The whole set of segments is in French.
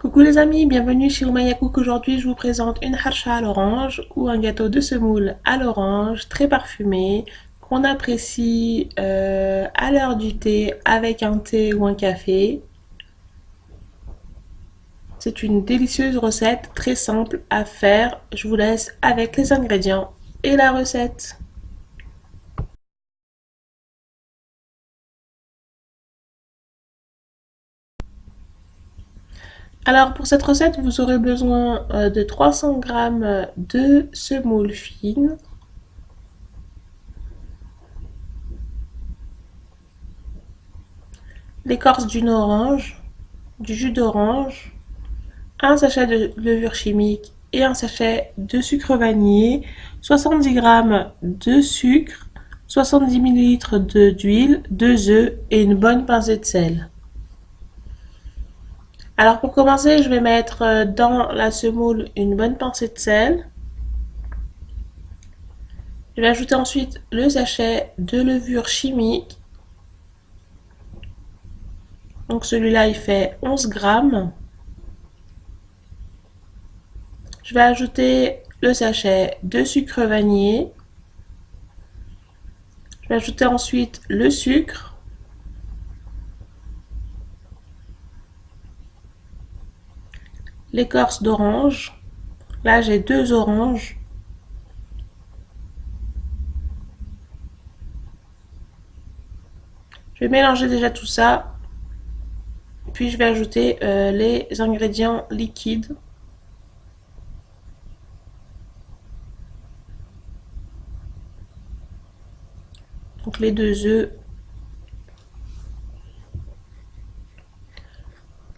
Coucou les amis, bienvenue chez Oumaya Cook. Aujourd'hui, je vous présente une harcha à l'orange ou un gâteau de semoule à l'orange, très parfumé, qu'on apprécie à l'heure du thé avec un thé ou un café. C'est une délicieuse recette très simple à faire. Je vous laisse avec les ingrédients et la recette. Alors pour cette recette, vous aurez besoin de 300 g de semoule fine, l'écorce d'une orange, du jus d'orange, un sachet de levure chimique et un sachet de sucre vanillé, 70 g de sucre, 70 ml d'huile, 2 œufs et une bonne pincée de sel. Alors pour commencer, je vais mettre dans la semoule une bonne pincée de sel. Je vais ajouter ensuite le sachet de levure chimique. Donc celui-là, il fait 11 grammes. Je vais ajouter le sachet de sucre vanillé. Je vais ajouter ensuite le sucre, l'écorce d'orange. Là, j'ai 2 oranges. Je vais mélanger déjà tout ça. Puis je vais ajouter les ingrédients liquides. Donc les 2 œufs,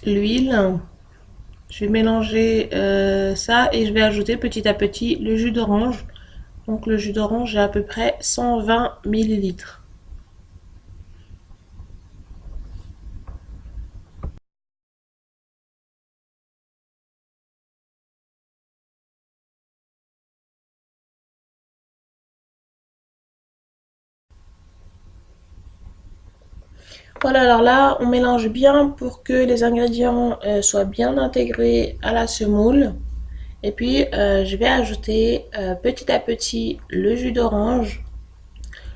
l'huile. Je vais mélanger ça et je vais ajouter petit à petit le jus d'orange. Donc le jus d'orange, j'ai à peu près 120 millilitres. Voilà, alors là, on mélange bien pour que les ingrédients soient bien intégrés à la semoule. Et puis, je vais ajouter petit à petit le jus d'orange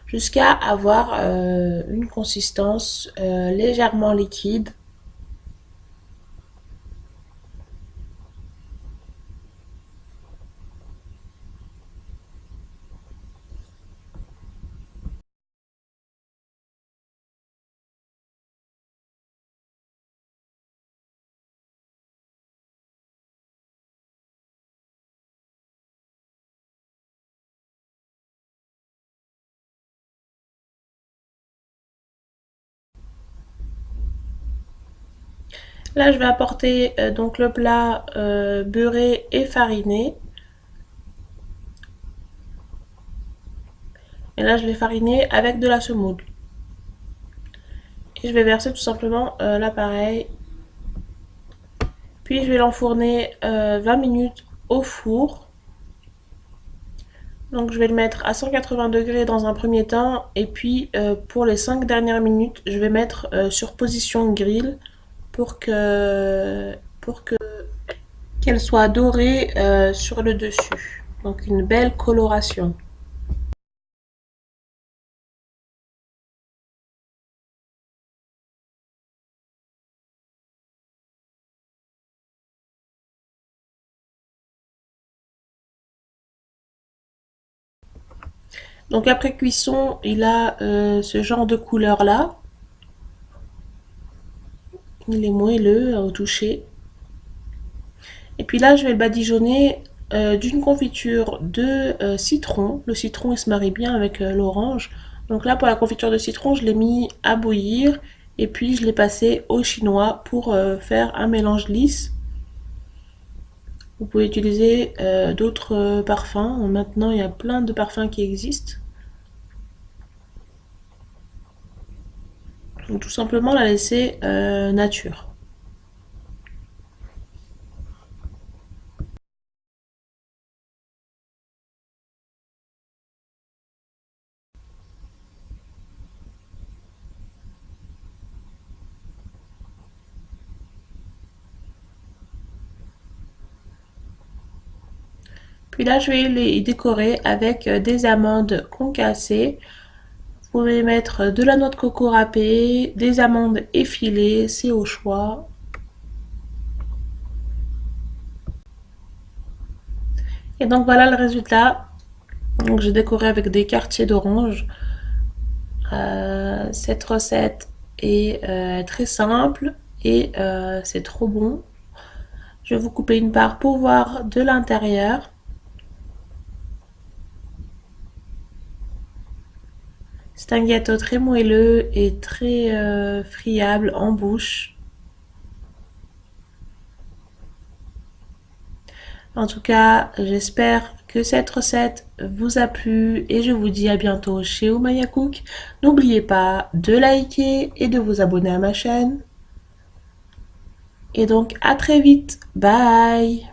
jusqu'à avoir une consistance légèrement liquide. Là, je vais apporter donc le plat beurré et fariné. Et là, je l'ai fariné avec de la semoule. Et je vais verser tout simplement l'appareil. Puis, je vais l'enfourner 20 minutes au four. Donc, je vais le mettre à 180 degrés dans un premier temps. Et puis, pour les 5 dernières minutes, je vais mettre sur position grill pour que pour que qu'elle soit dorée sur le dessus. Donc une belle coloration. Donc après cuisson, il a ce genre de couleur là. Il est moelleux au toucher. Et puis là, je vais le badigeonner d'une confiture de citron. Le citron, il se marie bien avec l'orange. Donc là, pour la confiture de citron, je l'ai mis à bouillir. Et puis, je l'ai passé au chinois pour faire un mélange lisse. Vous pouvez utiliser d'autres parfums. Maintenant, il y a plein de parfums qui existent. Donc, tout simplement la laisser nature. Puis là, je vais les décorer avec des amandes concassées. Vous pouvez mettre de la noix de coco râpée, des amandes effilées, c'est au choix. Et donc voilà le résultat. Donc j'ai décoré avec des quartiers d'orange. Cette recette est très simple et c'est trop bon. Je vais vous couper une part pour voir de l'intérieur. C'est un gâteau très moelleux et très friable en bouche. En tout cas, j'espère que cette recette vous a plu et je vous dis à bientôt chez Oumaya Cook. N'oubliez pas de liker et de vous abonner à ma chaîne. Et donc à très vite. Bye!